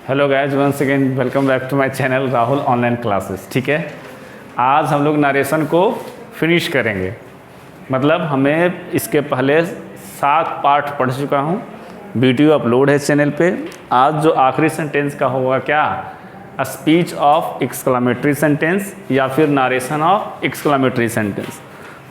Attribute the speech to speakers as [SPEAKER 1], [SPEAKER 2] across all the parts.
[SPEAKER 1] Hello guys, once again welcome back to my channel Rahul online classes. ठीक है, आज हम लोग नरेशन को फिनिश करेंगे। मतलब हमें इसके पहले 7 पार्ट पढ़ चुका हूँ, वीडियो अपलोड है चैनल पे। आज जो आखिरी सेंटेंस का होगा क्या, a speech of exclamatory sentence या फिर नरेशन ऑफ एक्सक्लामेटरी सेंटेंस।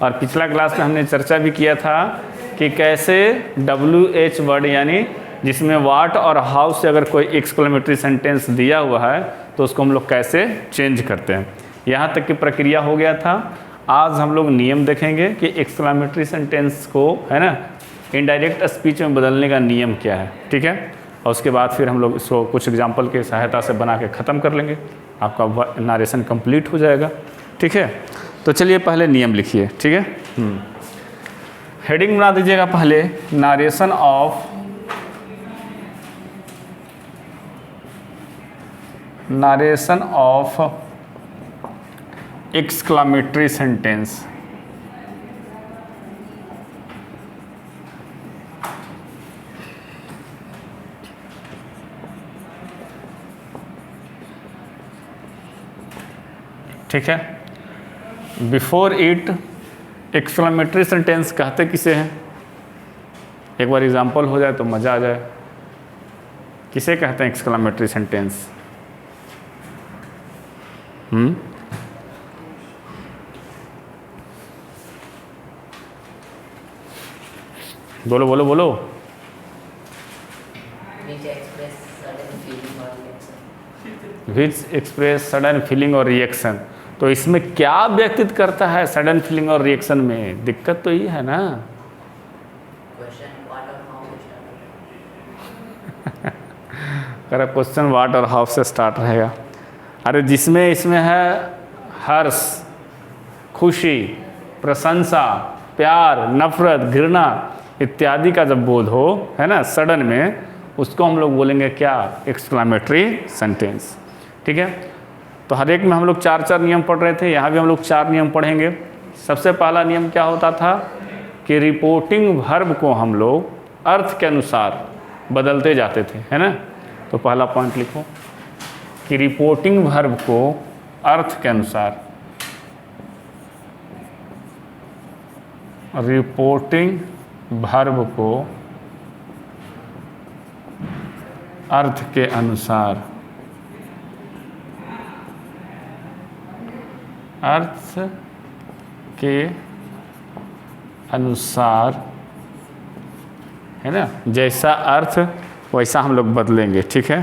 [SPEAKER 1] और पिछला क्लास में हमने चर्चा भी किया था कि कैसे WH वर्ड यानी जिसमें वाट और हाउ से अगर कोई एक्सक्लेमेटरी सेंटेंस दिया हुआ है तो उसको हम लोग कैसे चेंज करते हैं। यहाँ तक की प्रक्रिया हो गया था। आज हम लोग नियम देखेंगे कि एक्सक्लेमेटरी सेंटेंस को है ना इनडायरेक्ट स्पीच में बदलने का नियम क्या है। ठीक है, और उसके बाद फिर हम लोग इसको कुछ एग्जाम्पल के सहायता से बना के ख़त्म कर लेंगे, आपका नरेशन कंप्लीट हो जाएगा। ठीक है, तो चलिए पहले नियम लिखिए। ठीक है, हेडिंग बना दीजिएगा पहले, नरेशन ऑफ एक्सक्लामेटरी सेंटेंस। ठीक है, बिफोर इट एक्सक्लामेटरी सेंटेंस कहते किसे हैं, एक बार एग्जांपल हो जाए तो मज़ा आ जाए। किसे कहते हैं एक्सक्लामेटरी सेंटेंस? बोलो बोलो बोलो। विच एक्सप्रेस सडन फीलिंग और रिएक्शन। तो इसमें क्या व्यक्तित करता है सडन फीलिंग और रिएक्शन में? दिक्कत तो ये है ना। क्वेश्चन व्हाट और हाउ से स्टार्ट रहेगा। अरे जिसमें इसमें है हर्ष, खुशी, प्रशंसा, प्यार, नफरत, घृणा इत्यादि का जब बोध हो, है ना, सडन में, उसको हम लोग बोलेंगे क्या? Exclamatory sentence. ठीक है, तो हर एक में हम लोग 4-4 नियम पढ़ रहे थे, यहाँ भी हम लोग 4 नियम पढ़ेंगे। सबसे पहला नियम क्या होता था कि रिपोर्टिंग वर्ब को हम लोग अर्थ के अनुसार बदलते जाते थे, है ना। तो पहला पॉइंट लिखो कि रिपोर्टिंग वर्ब को अर्थ के अनुसार, रिपोर्टिंग वर्ब को अर्थ के अनुसार, अर्थ के अनुसार, है ना, जैसा अर्थ वैसा हम लोग बदलेंगे। ठीक है,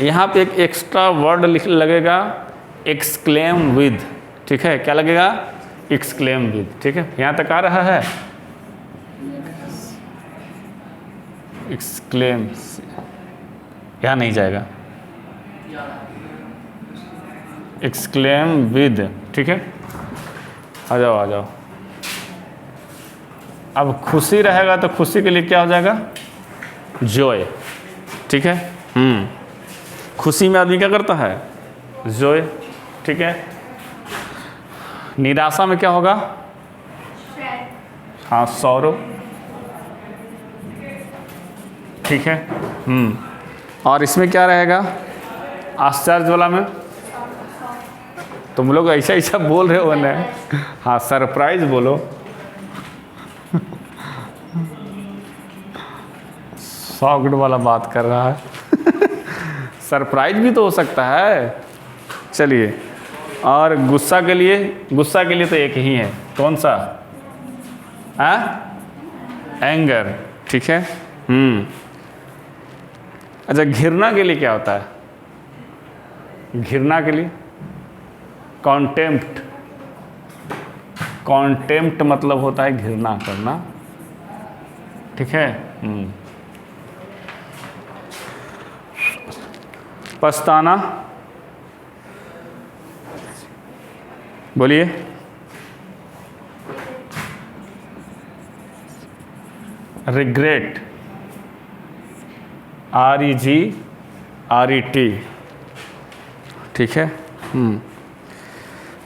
[SPEAKER 1] यहाँ पे एक एक्स्ट्रा वर्ड लगेगा, एक्सक्लेम विद। ठीक है, क्या लगेगा? Exclaim with. ठीक है, यहाँ तक आ रहा है। एक्सक्लेम यहाँ नहीं जाएगा, एक्सक्लेम विद। ठीक है, आ जाओ आ जाओ। अब खुशी रहेगा तो खुशी के लिए क्या हो जाएगा? जॉय। ठीक है, खुशी में आदमी क्या करता है? जॉय। ठीक है, निराशा में क्या होगा? हाँ, सौरो। ठीक है, और इसमें क्या रहेगा? आश्चर्य वाला में तुम लोग ऐसा ऐसा बोल रहे हो ना। हाँ, सरप्राइज बोलो। शॉक्ड वाला बात कर रहा है। सरप्राइज भी तो हो सकता है। चलिए, और गुस्सा के लिए तो एक ही है, कौन सा? एंगर। ठीक है, अच्छा, घृणा के लिए क्या होता है? घृणा के लिए कॉन्टेम्प्ट। कॉन्टेम्प्ट मतलब होता है घृणा करना। ठीक है, पछताना, बोलिए। Regret, REGRET। ठीक है,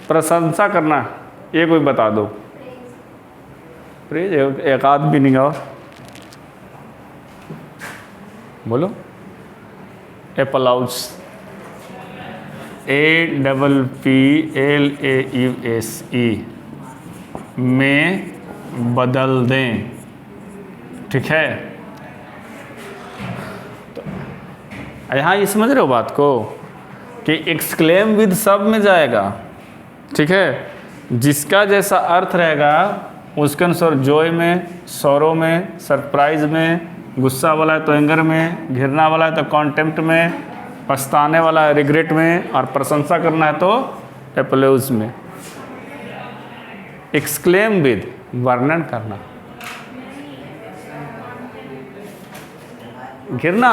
[SPEAKER 1] प्रशंसा करना, ये कोई बता दो। प्रेज, एक आध भी नहीं और बोलो, एप्लाउस, APPLAUSE में बदल दें। ठीक है, तो यहाँ ये समझ रहे हो बात को कि एक्सक्लेम विद सब में जाएगा। ठीक है, जिसका जैसा अर्थ रहेगा उसके अनुसार जॉय में, सौरो में, सरप्राइज में, गुस्सा वाला है तो एंगर में, घिरना वाला है तो कॉन्टेम्प्ट में, पछताने वाला है रिग्रेट में, और प्रशंसा करना है तो एप्लॉज में। एक्सक्लेम विद वर्णन करना, घिरना,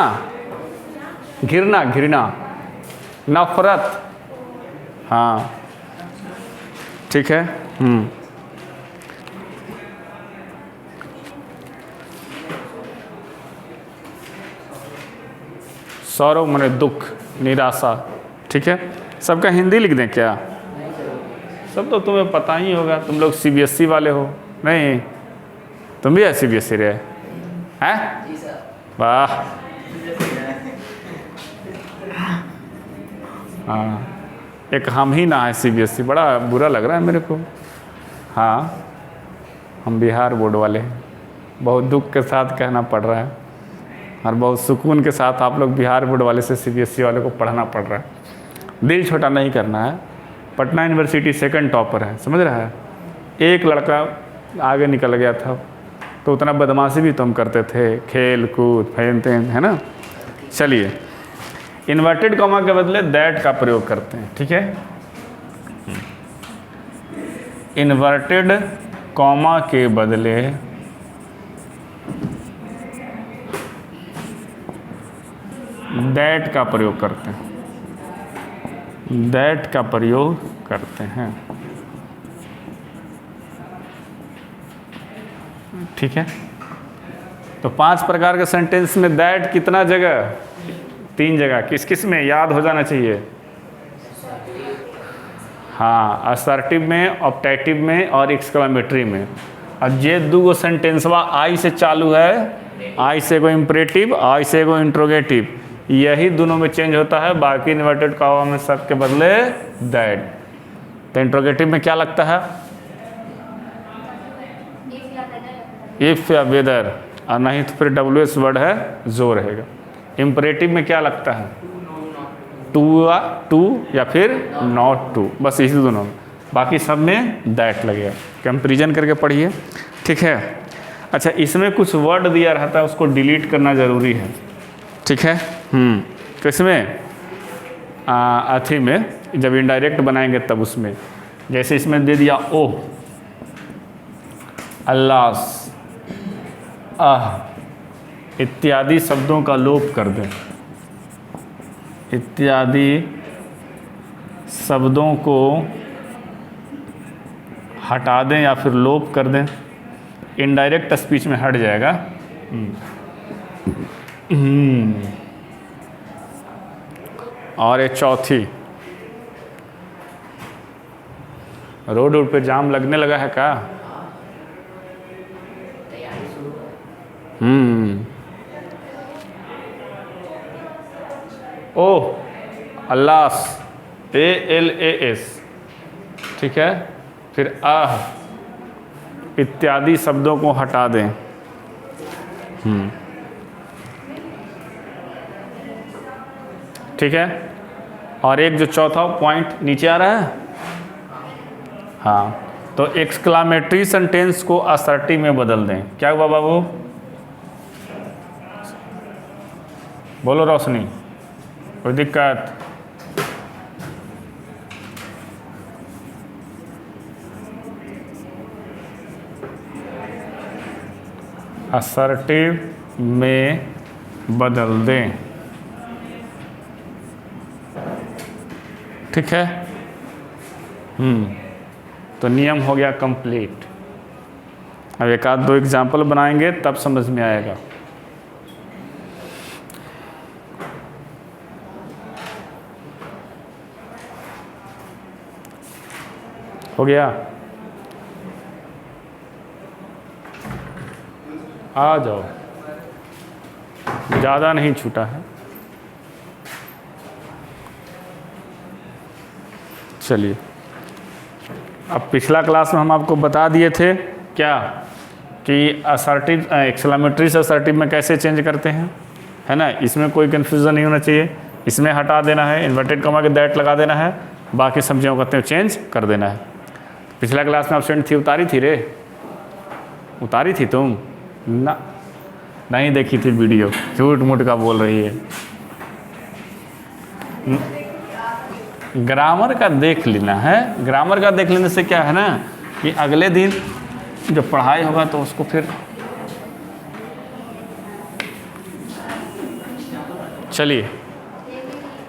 [SPEAKER 1] घिरना, घृणा, नफरत, हाँ ठीक है। सौरव माने दुख, निराशा। ठीक है, सबका हिंदी लिख दें क्या? सब तो तुम्हें पता ही होगा, तुम लोग CBSE वाले हो। नहीं, तुम भी CBSE रहे हैं? वाह, हाँ, एक हम ही ना है CBSE, बड़ा बुरा लग रहा है मेरे को। हाँ, हम बिहार बोर्ड वाले हैं, बहुत दुख के साथ कहना पड़ रहा है, और बहुत सुकून के साथ आप लोग बिहार बोर्ड वाले से CBSE वाले को पढ़ाना पड़ रहा है। दिल छोटा नहीं करना है। पटना यूनिवर्सिटी 2nd टॉपर है, समझ रहा है। एक लड़का आगे निकल गया था, तो उतना बदमाशी भी तुम करते थे, खेल कूद फैनते है ना। चलिए, इन्वर्टेड कॉमा के बदले दैट का प्रयोग करते हैं। ठीक है, इन्वर्टेड कॉमा के बदले दैट का प्रयोग करते हैं, दैट का प्रयोग करते हैं। ठीक है, तो 5 प्रकार के सेंटेंस में दैट कितना जगह? 3 जगह। किस किस में याद हो जाना चाहिए? हाँ, असर्टिव में, ऑप्टेटिव में और एक्सक्लेमेटरी में। और ये 2 सेंटेंसवा आई से चालू है, आई से एगो इम्परेटिव, आई से एगो इंट्रोगेटिव, यही दोनों में चेंज होता है। बाकी इन्वर्टेड कॉमा में सब के बदले दैट। तो इंट्रोगेटिव में क्या लगता है? इफ या वेदर, और नहीं तो फिर WS वर्ड है जो रहेगा। इम्परेटिव में क्या लगता है? टू या फिर नॉट टू, बस इसी दोनों में। बाकी सब में दैट लगेगा। कंपेरिजन करके पढ़िए। ठीक है, अच्छा, इसमें कुछ वर्ड दिया रहता है, उसको डिलीट करना ज़रूरी है। ठीक है, तो इसमें अथी में जब इनडायरेक्ट बनाएंगे तब उसमें, जैसे इसमें दे दिया ओ, अल्लाह, आह इत्यादि शब्दों का लोप कर दें, इत्यादि शब्दों को हटा दें या फिर लोप कर दें, इनडायरेक्ट स्पीच में हट जाएगा। और एक चौथी, रोड पे जाम लगने लगा है क्या? ओ, अल्लास, ALAS। ठीक है, फिर आह इत्यादि शब्दों को हटा दें। ठीक है, और एक जो चौथा पॉइंट नीचे आ रहा है, हाँ, तो एक्सक्लामेटरी सेंटेंस को असर्टिव में बदल दें। क्या हुआ बाबू? बोलो रोशनी, कोई दिक्कत? असर्टिव में बदल दें। ठीक है, तो नियम हो गया कंप्लीट। अब एक आध 2 एग्जाम्पल बनाएंगे तब समझ में आएगा। हो गया? आ जाओ, ज़्यादा नहीं छूटा है। चलिए, अब पिछला क्लास में हम आपको बता दिए थे क्या कि असर्टिव एक्सक्लेमेटरी से असर्टिव में कैसे चेंज करते हैं, है ना। इसमें कोई कन्फ्यूज़न नहीं होना चाहिए। इसमें हटा देना है, इन्वर्टेड कॉमा के दैट लगा देना है, बाकी सब्जियों को कहते हैं चेंज कर देना है। पिछला क्लास में एब्सेंट थी, उतारी थी रे, उतारी थी तुम ना, नहीं देखी थी वीडियो, झूठ मूठ का बोल रही है। ग्रामर का देख लेना है। ग्रामर का देख लेने से क्या है ना कि अगले दिन जब पढ़ाई होगा तो उसको फिर, चलिए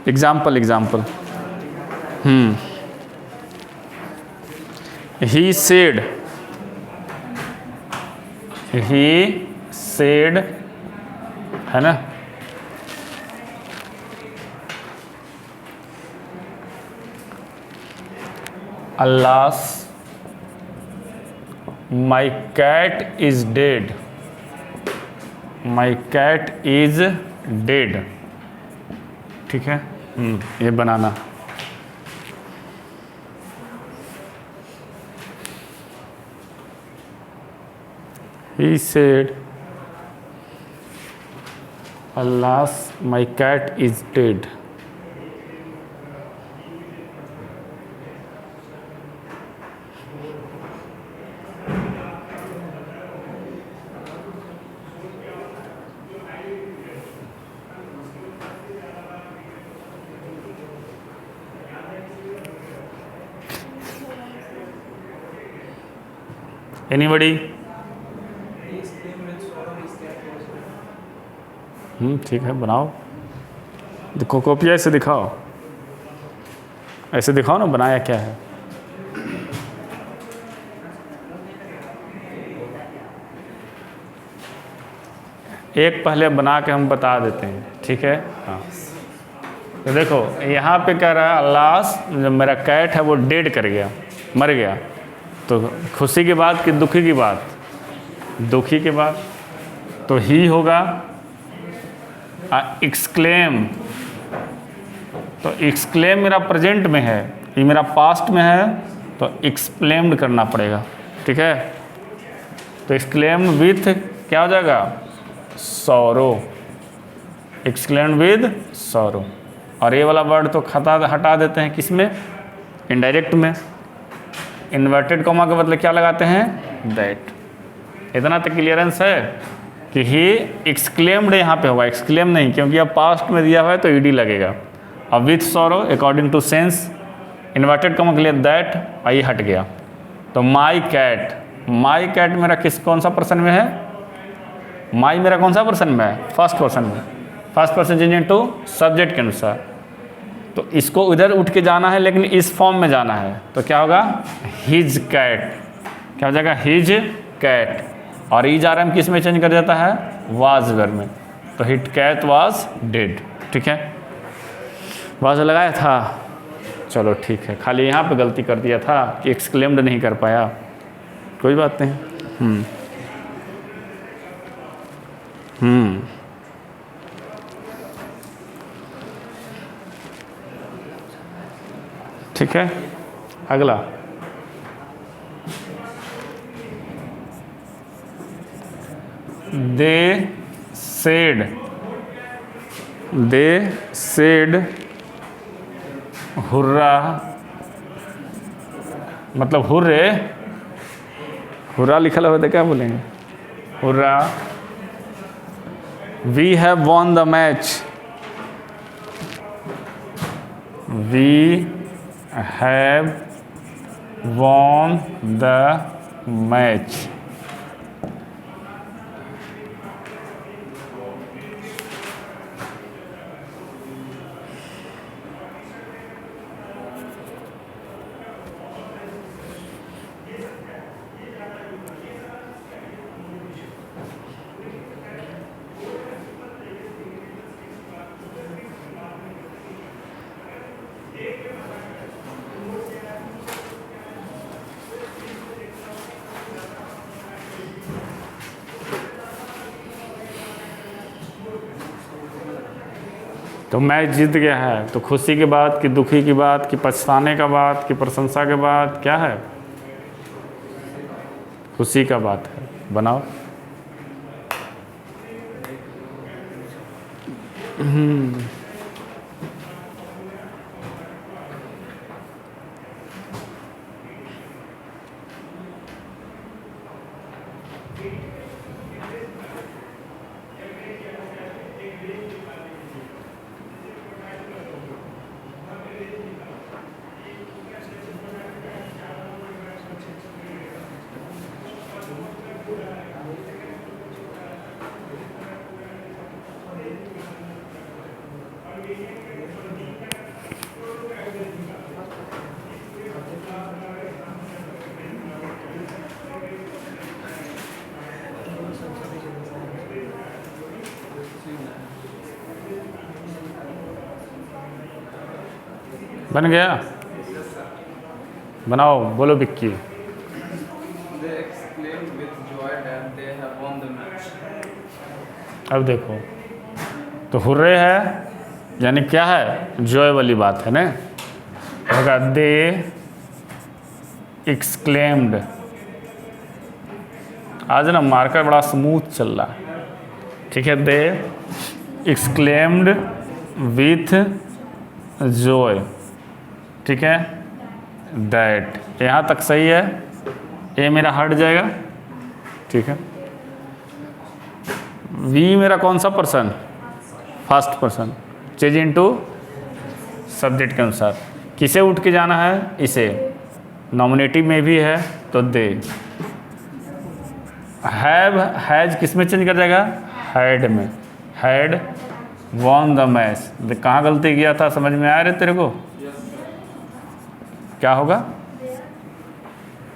[SPEAKER 1] एग्जाम्पल ही सेड है ना, अल्लाह my cat is dead, my cat is dead, ठीक है। ये बनाना। He said, alas, my cat is dead. Anybody? ठीक है, बनाओ, देखो कॉपी ऐसे दिखाओ, ऐसे दिखाओ ना बनाया क्या है। एक पहले बना के हम बता देते हैं, ठीक है। हाँ, तो देखो यहाँ पे कह रहा है अल्लाह, जब मेरा कैट है वो डेड कर गया, मर गया, तो खुशी की बात कि दुखी की बात, दुखी की बात, तो ही होगा एक्सक्लेम। तो एक्सक्लेम मेरा प्रेजेंट में है, ये मेरा पास्ट में है, तो एक्सक्लेम्ड करना पड़ेगा, ठीक है। तो एक्सक्लेम विथ क्या हो जाएगा, सौरो, एक्सक्लेम विद सौरो। और ये वाला वर्ड तो हटा देते हैं किसमें, इनडायरेक्ट में। इन्वर्टेड कॉमा के बदले क्या लगाते हैं, दैट। इतना तो क्लियरेंस है कि ही एक्सक्लेम्ड यहाँ पे होगा, एक्सक्लेम नहीं, क्योंकि अब पास्ट में दिया हुआ है तो ईडी लगेगा। अब with sorrow according to sense, inverted comma के लिए दैट, आई हट गया। तो माई कैट मेरा कौन सा पर्सन में है, माई मेरा कौन सा पर्सन में है, फर्स्ट पर्सन में, first person change to subject के अनुसार। तो इसको उधर उठ के जाना है, लेकिन इस फॉर्म में जाना है, तो क्या होगा, हिज कैट, क्या हो जाएगा, हिज कैट। और ईज आर एम किस में चेंज कर जाता है, वाज वर्ब में, तो हिट कैट वाज डेड, ठीक है। वाज लगाया था, चलो ठीक है, खाली यहाँ पे गलती कर दिया था कि एक्सक्लेम्ड नहीं कर पाया, कोई बात नहीं। ठीक है, अगला दे सेड हुर्रा, मतलब हुर्रे, हुर्रा लिखा हुआ था, क्या बोलेंगे, hurrah, we have won the match, वी हैव won the match। तो मैच जीत गया है, तो खुशी की बात कि दुखी की बात कि पछताने का बात कि प्रशंसा के बात क्या है? खुशी का बात है। बनाओ। बन गया? बनाओ, बोलो Vicky.
[SPEAKER 2] They exclaimed with joy that they have won the match.
[SPEAKER 1] अब देखो, तो हुर्रे है यानी क्या है? जॉय वाली बात है ना। दे एक्सक्लेम्ड। आज ना मार्कर बड़ा स्मूथ चल रहा है, ठीक है। दे एक्सक्लेम्ड विथ जॉय, ठीक है। दैट, यहाँ तक सही है। ए मेरा हट जाएगा, ठीक है। वी मेरा कौन सा person? First person. Change into subject के अनुसार किसे उठ के जाना है? इसे। नॉमिनेटिव में भी है तो दे। हैव हैज किस में चेंज कर जाएगा? हैड में। Had von the match. कहाँ गलती किया था, समझ में आ रहे तेरे को? क्या होगा?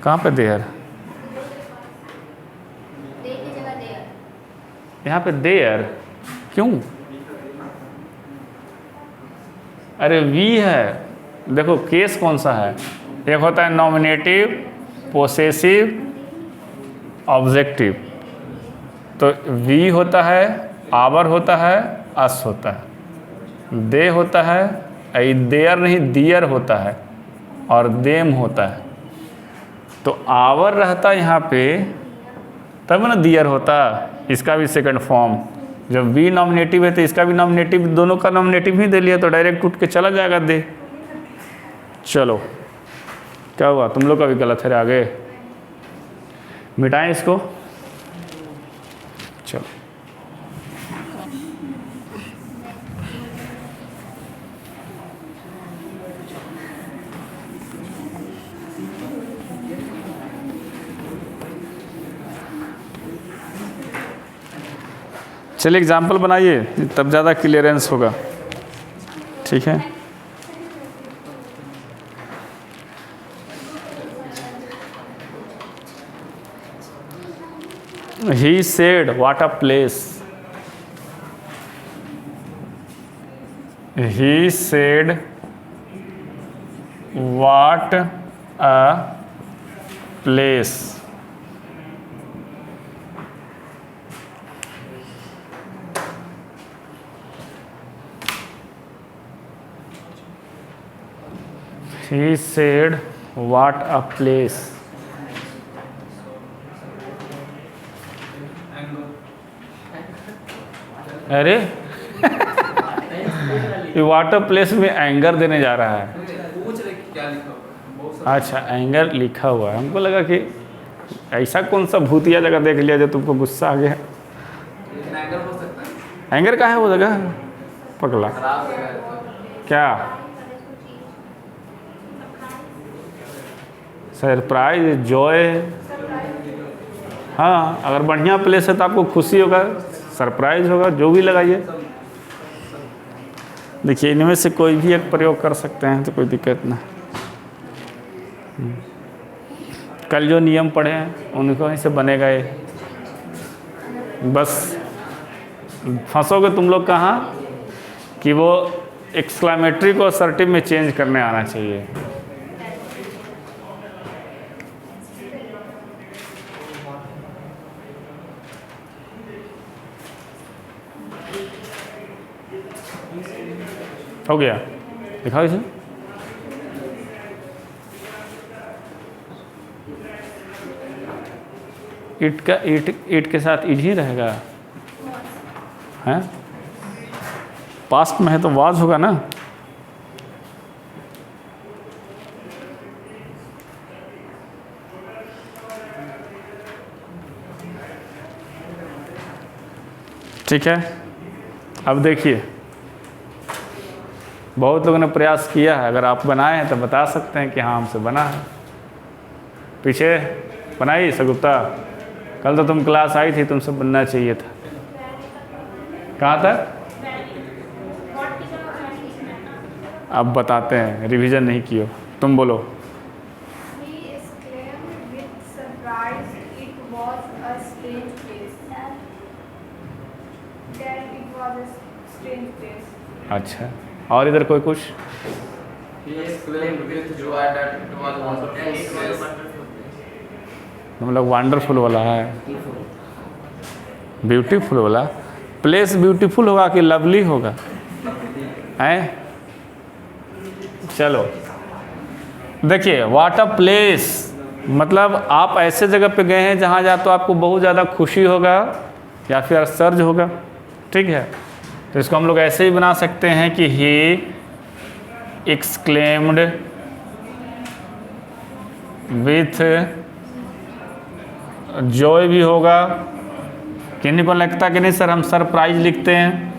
[SPEAKER 1] कहाँ पे देयर? यहाँ पे देयर क्यों? अरे वी है। देखो केस कौन सा है? एक होता है नॉमिनेटिव, पोसेसिव, ऑब्जेक्टिव। तो वी होता है, आवर होता है, अस होता है। दे होता है, देयर नहीं दियर होता है, और देम होता है। तो आवर रहता यहाँ पे तब ना दियर होता। इसका भी सेकंड फॉर्म। जब वी नॉमिनेटिव है तो इसका भी नॉमिनेटिव, दोनों का नॉमिनेटिव ही दे लिया तो डायरेक्ट उठ के चला जाएगा दे। चलो, क्या हुआ? तुम लोग का भी गलत है। आगे मिटाएं इसको। चलो, चलिए एग्जाम्पल बनाइए, तब ज़्यादा क्लियरेंस होगा, ठीक है। He said, "What a place!" He said, "What a place!" He said, "What a place!" अरे ये वाटर प्लेस में एंगर देने जा रहा है।
[SPEAKER 2] पूछ रहे कि क्या लिखा हुआ है।
[SPEAKER 1] अच्छा, एंगर लिखा हुआ है। हमको लगा कि ऐसा कौन सा भूतिया जगह देख लिया जो तुमको गुस्सा आ गया।
[SPEAKER 2] लेकिन एंगर हो सकता है।
[SPEAKER 1] एंगर कहाँ है वो जगह? पगला
[SPEAKER 2] खराब जगह है तो।
[SPEAKER 1] क्या? Surprise, Joy. हाँ, अगर बढ़िया प्लेस है तो आपको खुशी होगा, सरप्राइज होगा, जो भी लगाइए। देखिए, इनमें से कोई भी एक प्रयोग कर सकते हैं तो कोई दिक्कत ना। कल जो नियम पढ़े हैं उनको ही से बनेगा ये। बस फंसोगे तुम लोग कहाँ कि वो एक्सक्लामेटरी को असर्टिव में चेंज करने आना चाहिए। हो गया, दिखाओ इसे। ईट का ईट के साथ इज ही रहेगा, हैं? पास्ट में है तो वाज होगा ना। ठीक है, अब देखिए, बहुत लोगों ने प्रयास किया है, अगर आप बनाए हैं तो बता सकते हैं कि हाँ हमसे बना है। पीछे बनाई सगुप्ता, कल तो तुम क्लास आई थी, तुमसे बनना चाहिए था। कहाँ तक? अब बताते हैं, रिवीजन नहीं किए, तुम बोलो।
[SPEAKER 3] He exclaimed with surprise, it was a strange place. That it was a strange place.
[SPEAKER 1] अच्छा, और इधर कोई कुछ?
[SPEAKER 2] He exclaimed with joy that it was a wonderful place.
[SPEAKER 1] मतलब वंडरफुल वाला है, ब्यूटीफुल वाला। प्लेस ब्यूटीफुल होगा कि लवली होगा, हैं? चलो देखिए, व्हाट अ प्लेस, मतलब आप ऐसे जगह पे गए हैं जहाँ जा तो आपको बहुत ज़्यादा खुशी होगा या फिर आश्चर्य होगा। ठीक है, तो इसको हम लोग ऐसे ही बना सकते हैं कि ही एक्सक्लेम्ड विथ जॉय भी होगा। किन्हीं को लगता कि नहीं सर हम सरप्राइज लिखते हैं,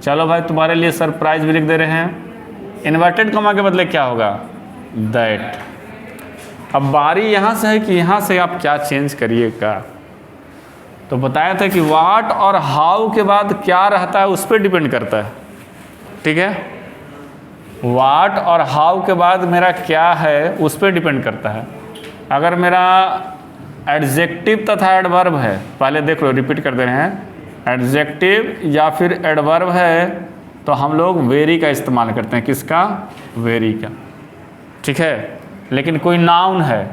[SPEAKER 1] चलो भाई तुम्हारे लिए सरप्राइज भी लिख दे रहे हैं। इन्वर्टेड कॉमा के बदले क्या होगा? दैट। अब बारी यहाँ से है कि यहाँ से आप क्या चेंज करिएगा। तो बताया था कि व्हाट और हाउ के बाद क्या रहता है उस पर डिपेंड करता है। ठीक है, व्हाट और हाउ के बाद मेरा क्या है उस पर डिपेंड करता है। अगर मेरा एडजेक्टिव तथा एडवर्ब है, पहले देख लो, रिपीट कर दे रहे हैं, एडजेक्टिव या फिर एडवर्ब है तो हम लोग वेरी का इस्तेमाल करते हैं। किसका? वेरी का। ठीक है, लेकिन कोई नाउन है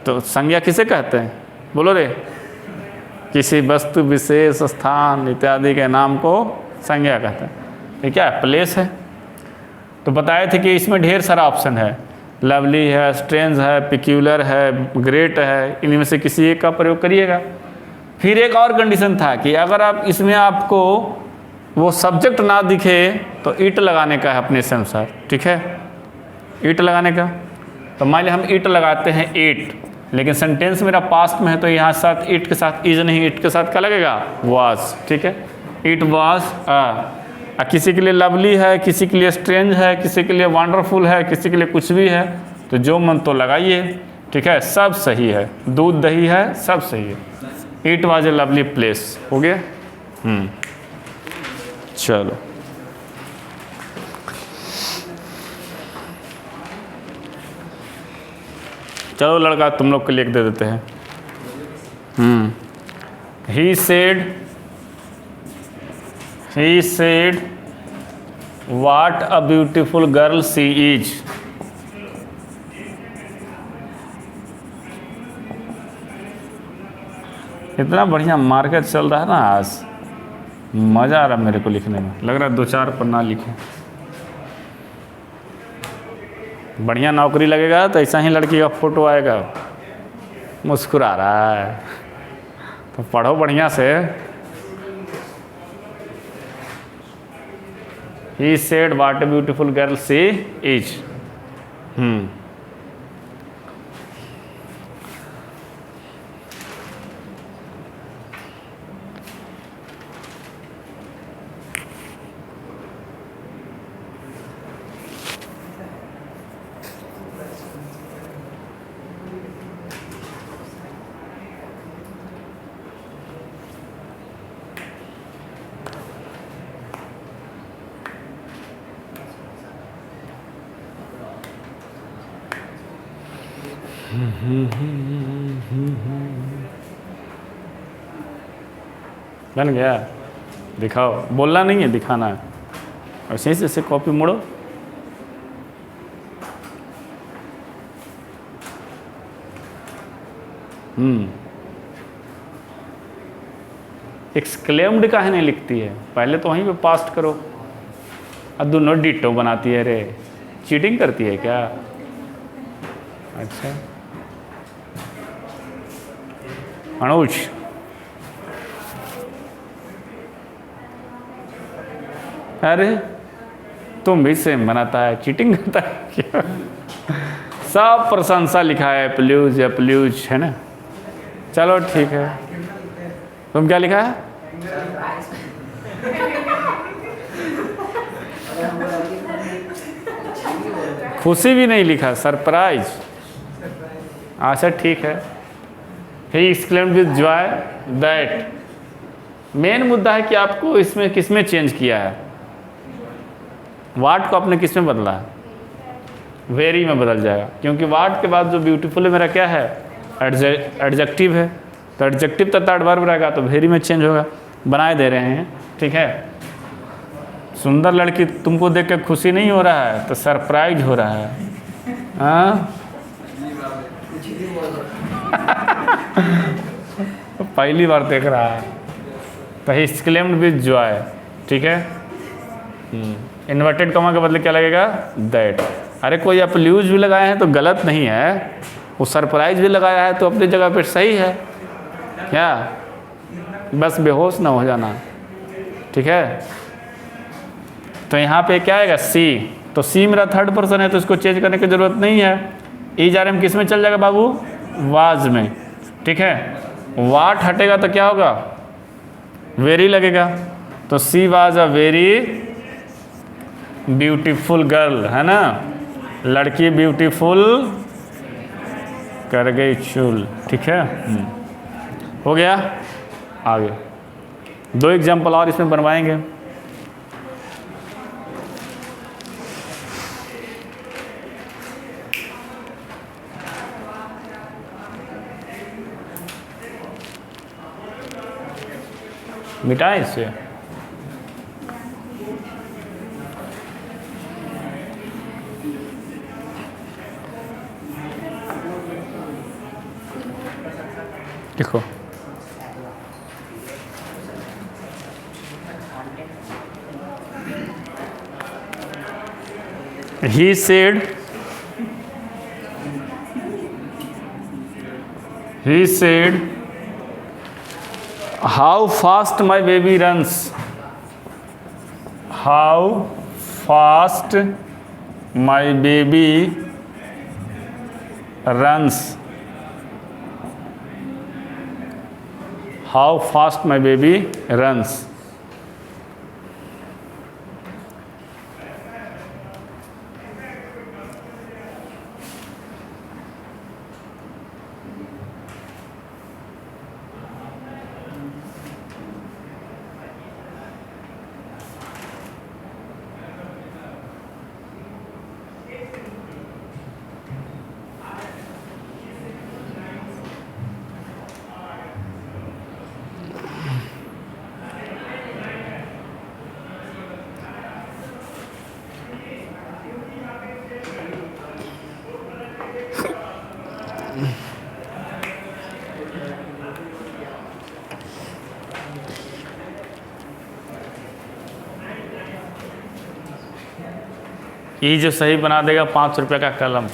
[SPEAKER 1] तो संज्ञा किसे कहते हैं? बोलो रे। किसी वस्तु विशेष स्थान इत्यादि के नाम को संज्ञा कहते हैं। ये क्या है? प्लेस है। तो बताए थे कि इसमें ढेर सारा ऑप्शन है, लवली है, स्ट्रेंज है, पिक्यूलर है, ग्रेट है, इनमें से किसी एक का प्रयोग करिएगा। फिर एक और कंडीशन था कि अगर आप इसमें आपको वो सब्जेक्ट ना दिखे तो ईट लगाने का है अपने से अनुसार। ठीक है, ईट लगाने का। तो मान लिया हम ईट लगाते हैं ईट, लेकिन सेंटेंस मेरा पास्ट में है तो यहाँ साथ ईट के साथ इज नहीं, ईट के साथ क्या लगेगा? वाज। ठीक है, इट वाज किसी के लिए लवली है, किसी के लिए स्ट्रेंज है, किसी के लिए वंडरफुल है, किसी के लिए कुछ भी है, तो जो मन तो लगाइए। ठीक है, सब सही है, दूध दही है, सब सही है। It was a lovely place. हो गया? चलो चलो लड़का तुम लोग के लिए दे देते हैं। He said what a beautiful girl she is. इतना बढ़िया मार्केट चल रहा है ना आज, मज़ा आ रहा मेरे को लिखने में। लग रहा है 2-4 पन्ना लिखें। बढ़िया नौकरी लगेगा तो ऐसा ही लड़की का फोटो आएगा, मुस्कुरा रहा है, तो पढ़ो बढ़िया से। He said what a beautiful girl she is. बन गया? दिखाओ, बोलना नहीं है, दिखाना है। ऐसे ही ऐसे कॉपी मोड़ो। एक्सक्लेम्ड काहे नहीं लिखती है? पहले तो वहीं पे पास्ट करो। अब दोनों डिट्टो बनाती है रे, चीटिंग करती है क्या? अच्छा अनुज, अरे तुम भी सेम बनाता है, चीटिंग करता है क्या? सब प्रशंसा लिखा है, प्लूज या प्लूज है ना। चलो ठीक है, तुम क्या लिखा है? खुशी भी नहीं लिखा, सरप्राइज। अच्छा ठीक है। He exclaimed with Joy that, main मुद्दा है कि आपको इसमें किसमें चेंज किया है, वाट को आपने किस में बदला है? वेरी में बदल जाएगा, क्योंकि वाट के बाद जो ब्यूटीफुल है मेरा क्या है? एडजेक्टिव है, तो एडजेक्टिव तो थर्ड वर्ब रहेगा, तो वेरी में चेंज होगा। बनाए दे रहे हैं, ठीक है। सुंदर लड़की तुमको देख के खुशी नहीं हो रहा है, तो सरप्राइज हो रहा है। हाँ पहली बार देख रहा है, तो ही एक्सक्लेम्ड विद जॉय, ठीक है। इन्वर्टेड कॉमा के बदले क्या लगेगा? दैट। अरे कोई आप ल्यूज भी लगाए हैं तो गलत नहीं है, वो सरप्राइज भी लगाया है तो अपनी जगह पर सही है क्या, बस बेहोश ना हो जाना, ठीक है। तो यहाँ पे क्या आएगा? सी। तो सी मेरा थर्ड पर्सन है, तो इसको चेंज करने की ज़रूरत नहीं है। ई जा रहे हम किस में चल जाएगा बाबू? वाज में, ठीक है। वाट हटेगा तो क्या होगा? वेरी लगेगा। तो she was a very beautiful girl, है ना, लड़की ब्यूटीफुल कर गई चूल, ठीक है। हो गया। आगे 2 एग्जाम्पल और इसमें बनवाएंगे। मिटाएं इसे। देखो he said how fast my baby runs, how fast my baby runs, how fast my baby runs। ये जो सही बना देगा 5 रुपये का कलम।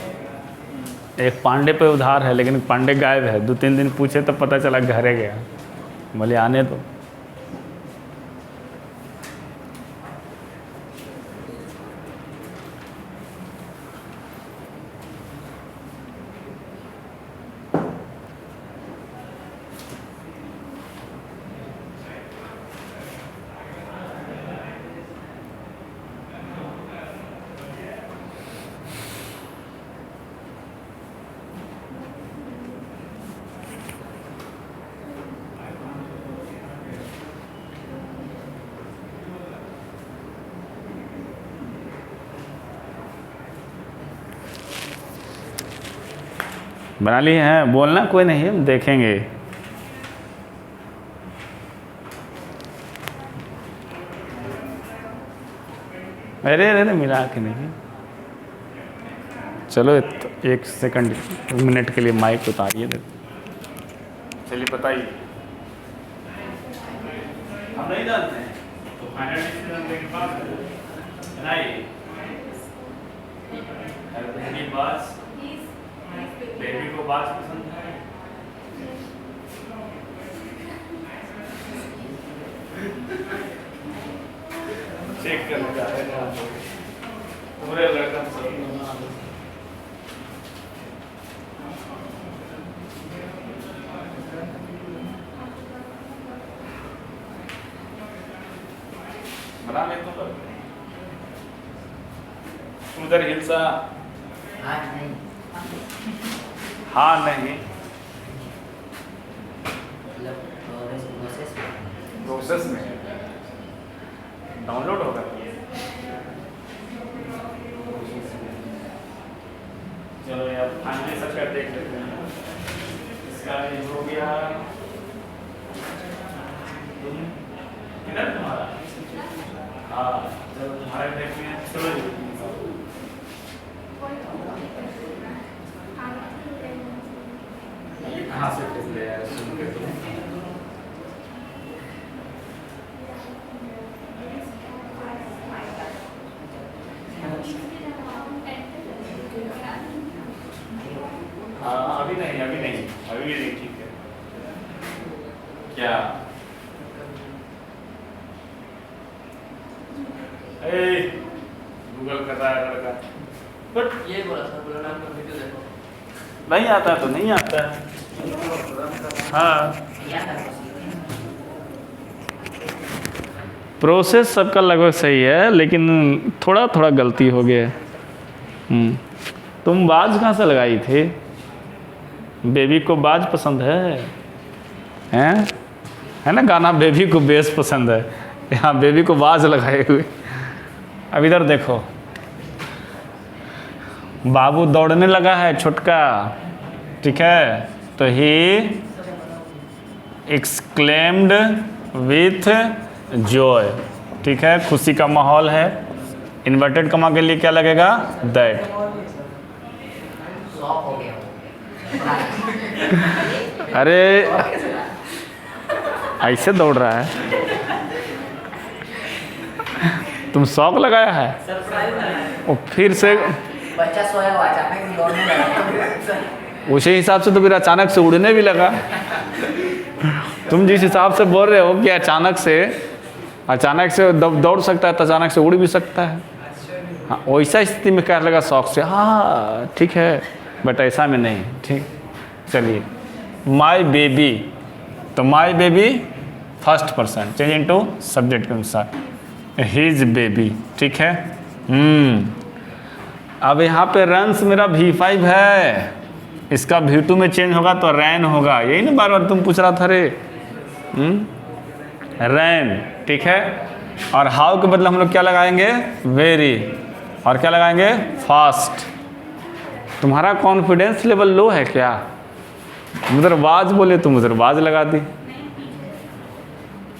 [SPEAKER 1] एक पांडे पे उधार है, लेकिन पांडे गायब है। 2-3 दिन पूछे तो पता चला घरे गया। बोले आने दो। बना लिए हैं? बोलना कोई नहीं, हम देखेंगे। अरे अरे मिला के नहीं। चलो 1 सेकंड, 1 मिनट के लिए माइक उतारिए। चलिए बताइए। हम नहीं जानते हैं तो फाइनल डिसीजन के बाद नहीं, बेबी बाज, बेबी को बाज पसंद है। चेक कर जा रहे हैं पूरे लड़का सब। बना ले तो उधर हिलसा।
[SPEAKER 4] हाँ नहीं,
[SPEAKER 1] हाँ नहीं,
[SPEAKER 4] मतलब
[SPEAKER 1] प्रोसेस में डाउनलोड होगा। चलो यार फाइनली सब कर देख लेते हैं। इसका ये हो गया। किधर तुम्हारा? हाँ चलो तुम्हारे देखते हैं। चलो ये कहाँ से टिप ले आया सुन के तुम? हाँ अभी नहीं, अभी नहीं, अभी भी नहीं, ठीक है। क्या गूगल कर रहा है लड़का? बट
[SPEAKER 2] ये बोला था, बोला नाम का वीडियो देखो।
[SPEAKER 1] नहीं आता तो नहीं आता है। हाँ प्रोसेस सबका लगभग सही है, लेकिन थोड़ा थोड़ा गलती हो गया है। तुम बाज कहाँ से लगाई थी? बेबी को बाज पसंद हैं? है ना गाना, बेबी को बेस पसंद है। यहाँ बेबी को बाज लगाए हुए। अब इधर देखो, बाबू दौड़ने लगा है छोटका, ठीक है, तो ही एक्सक्लेम्ड विथ जॉय, ठीक है, खुशी का माहौल है। इन्वर्टेड कमा के लिए क्या लगेगा? दैट।
[SPEAKER 4] शॉक हो गया।
[SPEAKER 1] अरे ऐसे दौड़ रहा है, तुम शौक लगाया है? और फिर से
[SPEAKER 4] बच्चा सोया हुआ अचानक दौड़ने लगा।
[SPEAKER 1] उसी हिसाब से तो फिर अचानक से उड़ने भी लगा। तुम जिस हिसाब से बोल रहे हो कि अचानक से दौड़ सकता है तो अचानक से उड़ भी सकता है। हाँ वैसा स्थिति में क्या लगा? शौक से। हाँ ठीक है, बट ऐसा में नहीं। ठीक, चलिए माई बेबी, तो my baby first person change into subject के अनुसार, हिज बेबी, ठीक है। अब यहाँ पे रन्स मेरा V5 है, इसका V2 में चेंज होगा तो रैन होगा। यही ना बार बार तुम पूछ रहा था रे। रैन, ठीक है। और हाउ के बदले हम लोग क्या लगाएंगे? वेरी। और क्या लगाएंगे? फास्ट। तुम्हारा कॉन्फिडेंस लेवल लो है क्या? उधर बाज बोले तुम उधर बाज लगा दी।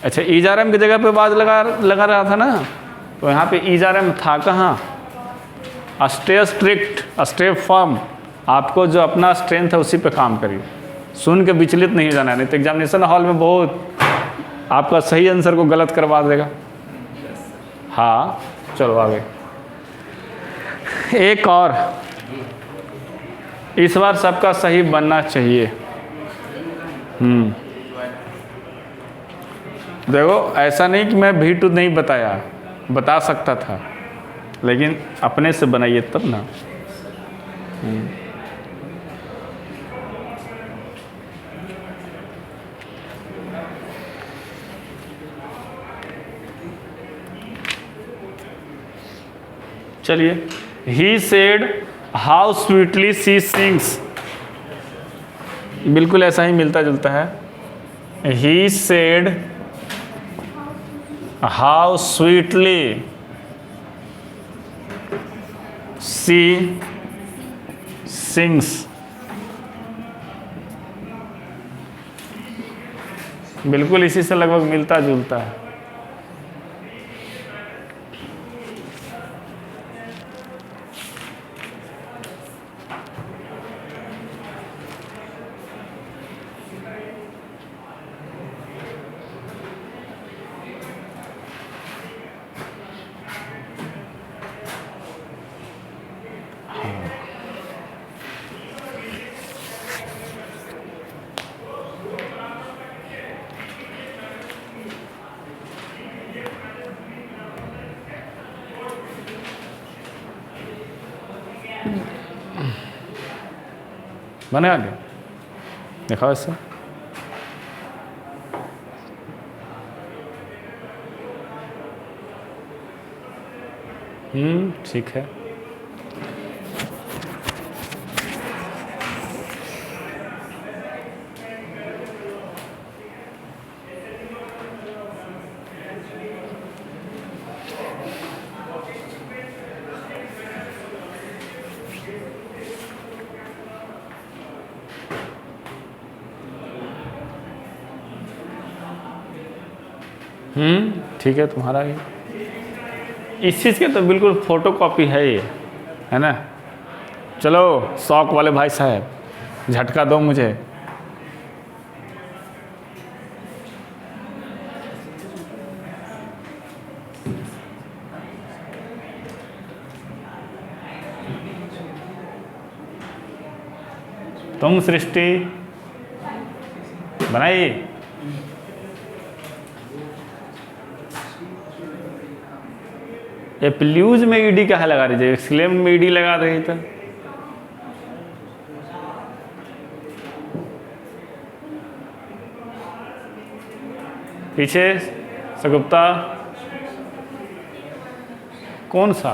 [SPEAKER 1] अच्छा ईजारम की जगह पे बाज लगा रहा था ना, तो यहाँ पे ईजारम था कहाँ? Stay strict, stay firm. आपको जो अपना स्ट्रेंथ है उसी पे काम करिए, सुन के विचलित नहीं जाना है, नहीं तो एग्जामिनेशन हॉल में बहुत आपका सही आंसर को गलत करवा देगा। हाँ चलो आगे। एक और, इस बार सबका सही बनना चाहिए। देखो ऐसा नहीं कि मैं V2 नहीं बताया, बता सकता था, लेकिन अपने से बनाइए तब ना। चलिए, he said how sweetly she sings, बिल्कुल ऐसा ही मिलता जुलता है। He said how sweetly she sings, बिल्कुल इसी से लगभग मिलता जुलता है। बने आगे दिखाओ इससे। ठीक है। ठीक है तुम्हारा ही। इस चीज़ के तो बिल्कुल फोटो कॉपी है ये, है ना। चलो शौक वाले भाई साहब झटका दो मुझे। तुम सृष्टि बनाइए। एप्ल्यूज में ईडी कहाँ लगा रही थी, एक्सक्लेम में ईडी लगा रही था। पीछे सगुप्ता कौन सा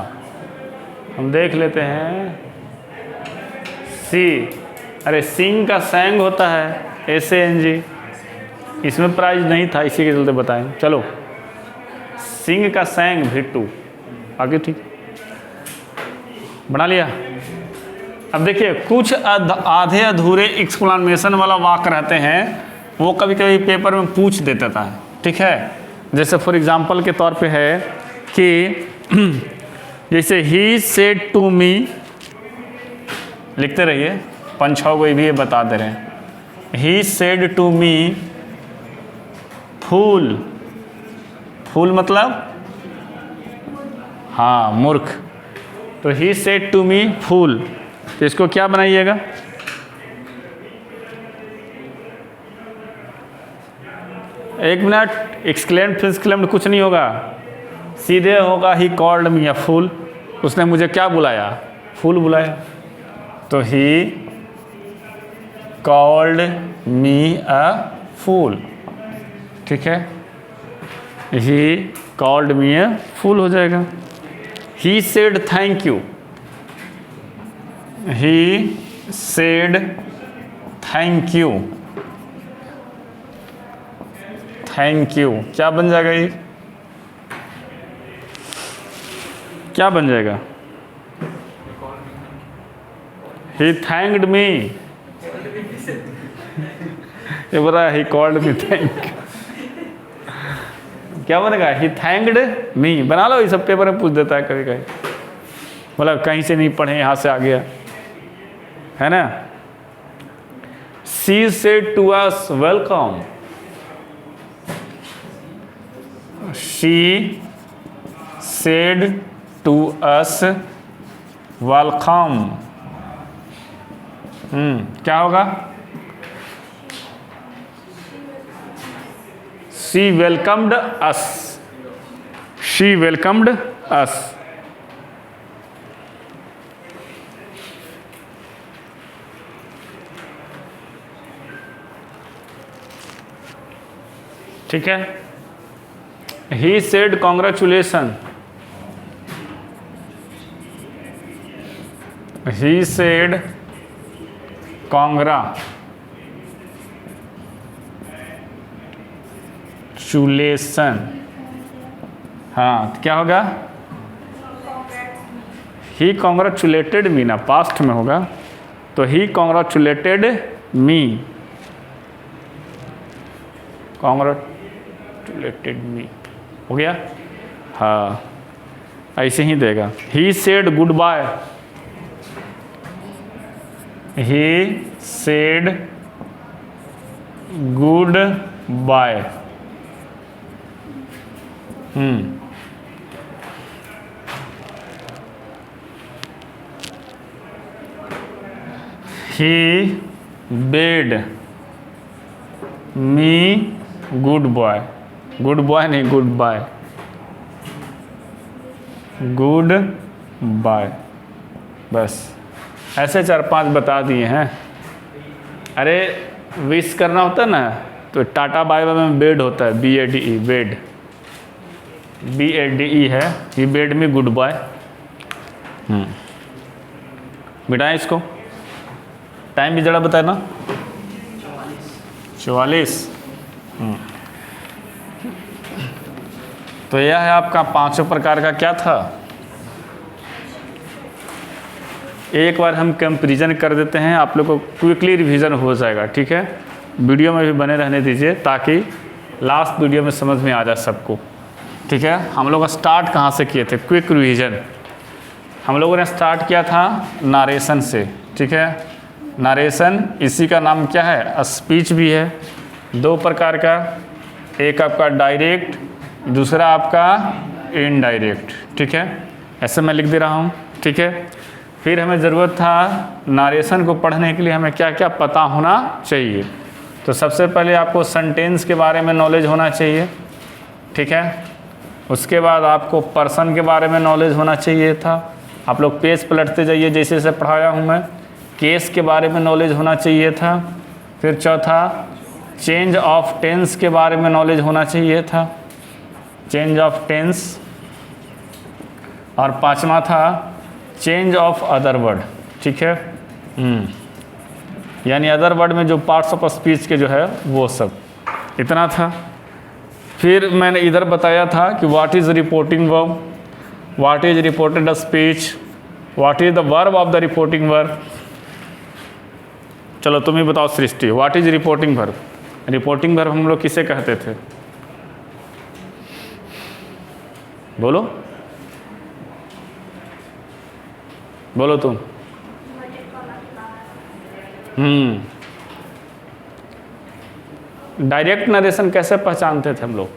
[SPEAKER 1] हम देख लेते हैं। सी, अरे सिंह का सैंग होता है SANG। इसमें प्राइज नहीं था इसी के चलते बताएं। चलो सिंह का सैंग भिट्टू आगे ठीक बना लिया। अब देखिए कुछ आधे अधूरे एक्सप्लेनेशन वाला वाक्य रहते हैं, वो कभी कभी पेपर में पूछ देता था, ठीक है। जैसे फॉर एग्जांपल के तौर पे है कि जैसे ही सेड टू मी, लिखते रहिए 5-6 को भी ये बता दे रहे हैं। ही सेड टू मी फूल, फूल मतलब हाँ मूर्ख। तो ही सेड टू मी फूल, तो इसको क्या बनाइएगा। एक मिनट, एक्सक्लेम फिक्सक्लेम कुछ नहीं होगा, सीधे होगा ही कॉल्ड मी अ फूल। उसने मुझे क्या बुलाया, फूल बुलाया। तो ही कॉल्ड मी अ फूल, ठीक है। ही कॉल्ड मी अ फूल हो जाएगा। He said thank you. He said thank you. Thank you क्या बन जाएगा ये, क्या बन जाएगा। He thanked me. ये बोला he called me thank you। क्या बनेगा, ही थैंक्ड मी। बना लो, ये सब पेपर में पूछ देता है कभी कभी, मतलब कहीं से नहीं पढ़े यहाँ से आ गया, है ना। She said to us welcome, she said to us welcome. क्या होगा, She welcomed us. She welcomed us. ठीक है। He said congratulations. He said congratulations। हाँ तो क्या होगा, ही कॉन्ग्रेचुलेटेड मी ना, पास्ट में होगा तो ही कॉन्ग्रेचुलेटेड मी, कॉन्ग्रेचुलेटेड मी हो गया। हाँ ऐसे ही देगा। He said goodbye, he said goodbye. He bade me good boy, good boy नहीं गुड बाय, गुड बाय बस। ऐसे 4-5 बता दिए हैं। अरे विश करना होता है ना, तो टाटा बाय बाय में बेड होता है, BADE, बेड, BADE है, ये बेड में गुड बाय। बिठाएं इसको, टाइम भी जरा बताए ना, 44। तो यह है आपका 5 प्रकार का क्या था। एक बार हम कंपैरिजन कर देते हैं, आप लोग को क्विकली रिवीजन हो जाएगा, ठीक है। वीडियो में भी बने रहने दीजिए ताकि लास्ट वीडियो में समझ में आ जाए सबको, ठीक है। हम लोग स्टार्ट कहाँ से किए थे, क्विक रिवीजन। हम लोगों ने स्टार्ट किया था नारेशन से, ठीक है। नारेशन, इसी का नाम क्या है, स्पीच भी है। 2 प्रकार का, एक आपका डायरेक्ट, दूसरा आपका इनडायरेक्ट, ठीक है। ऐसे मैं लिख दे रहा हूँ, ठीक है। फिर हमें ज़रूरत था नारेशन को पढ़ने के लिए हमें क्या क्या पता होना चाहिए। तो सबसे पहले आपको सेंटेंस के बारे में नॉलेज होना चाहिए, ठीक है। उसके बाद आपको पर्सन के बारे में नॉलेज होना चाहिए था। आप लोग पेज पलटते जाइए जैसे जैसे पढ़ाया हूँ मैं। केस के बारे में नॉलेज होना चाहिए था। फिर चौथा, चेंज ऑफ टेंस के बारे में नॉलेज होना चाहिए था, चेंज ऑफ टेंस। और 5वां था चेंज ऑफ अदर वर्ड, ठीक है। यानी अदर वर्ड में जो पार्ट्स ऑफ स्पीच के जो है वो सब, इतना था। फिर मैंने इधर बताया था कि what is reporting verb, what is reported speech, what is the verb of the reporting verb. चलो तुम ही बताओ Srishti, what is reporting verb. Reporting verb हम लोग किसे कहते थे, बोलो बोलो तुम। डायरेक्ट नरेशन कैसे पहचानते थे हम लोग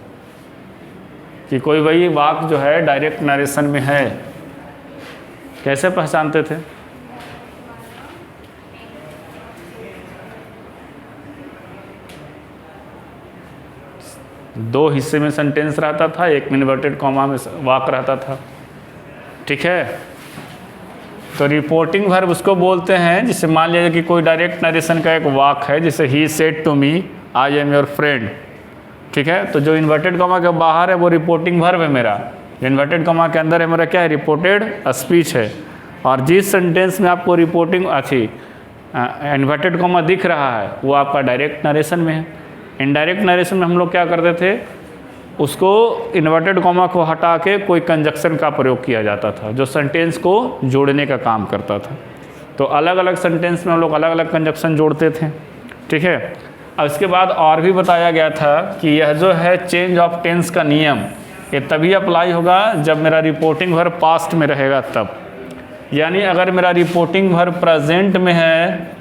[SPEAKER 1] कि कोई वही वाक जो है डायरेक्ट नरेशन में है, कैसे पहचानते थे। दो हिस्से में सेंटेंस रहता था, एक में इन्वर्टेड कॉमा में वाक रहता था, ठीक है। तो रिपोर्टिंग वर्ब उसको बोलते हैं जिसे मान लीजिए कि कोई डायरेक्ट नरेशन का एक वाक है, जैसे he said to me I am your friend, ठीक है। तो जो इन्वर्टेड कॉमा के बाहर है वो रिपोर्टिंग वर्ब है मेरा, इन्वर्टेड कॉमा के अंदर है मेरा क्या है, रिपोर्टेड स्पीच है। और जिस सेंटेंस में आपको रिपोर्टिंग इन्वर्टेड कॉमा दिख रहा है वो आपका डायरेक्ट नरेशन में है। इनडायरेक्ट नरेशन में हम लोग क्या करते थे, उसको इन्वर्टेड कॉमा को हटा के कोई कंजक्शन का प्रयोग किया जाता था जो सेंटेंस को जोड़ने का काम करता था। तो अलग अलग सेंटेंस में हम लोग अलग अलग कंजक्शन जोड़ते थे, ठीक है। अब इसके बाद और भी बताया गया था कि यह जो है चेंज ऑफ टेंस का नियम, ये तभी अप्लाई होगा जब मेरा रिपोर्टिंग वर्ब पास्ट में रहेगा तब। यानी अगर मेरा रिपोर्टिंग वर्ब प्रेजेंट में है,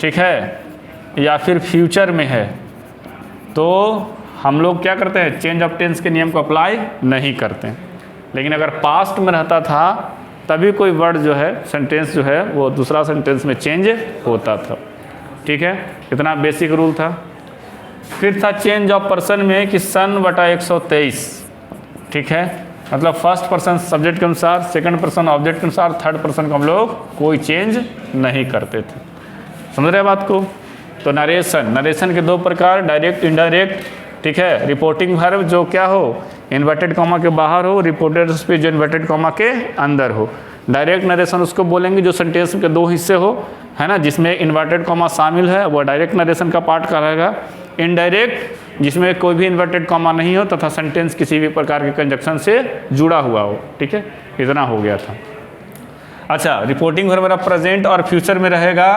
[SPEAKER 1] ठीक है, या फिर फ्यूचर में है, तो हम लोग क्या करते हैं, चेंज ऑफ टेंस के नियम को अप्लाई नहीं करते हैं। लेकिन अगर पास्ट में रहता था तभी कोई वर्ड जो है, सेंटेंस जो है वो दूसरा सेंटेंस में चेंज होता था, ठीक है। इतना बेसिक रूल था। फिर था चेंज ऑफ पर्सन में कि सन बटा 123, ठीक है। मतलब फर्स्ट पर्सन सब्जेक्ट के अनुसार, सेकंड पर्सन ऑब्जेक्ट के अनुसार, थर्ड पर्सन को हम लोग कोई चेंज नहीं करते थे। समझ रहे बात को। तो नरेशन के 2 प्रकार, डायरेक्ट इनडायरेक्ट, ठीक है। रिपोर्टिंग वर्ब जो क्या हो, इन्वर्टेड कॉमा के बाहर हो, रिपोर्टेड स्पीच जो इन्वर्टेड कॉमा के अंदर हो। डायरेक्ट नरेशन उसको बोलेंगे जो सेंटेंस के 2 हिस्से हो, है ना, जिसमें इन्वर्टेड कॉमा शामिल है, वो डायरेक्ट नरेशन का पार्ट रहेगा। इनडायरेक्ट जिसमें कोई भी इन्वर्टेड कॉमा नहीं हो तथा सेंटेंस किसी भी प्रकार के कंजक्शन से जुड़ा हुआ हो, ठीक है। इतना हो गया था। अच्छा, रिपोर्टिंग वर्ब मेरा प्रेजेंट और फ्यूचर में रहेगा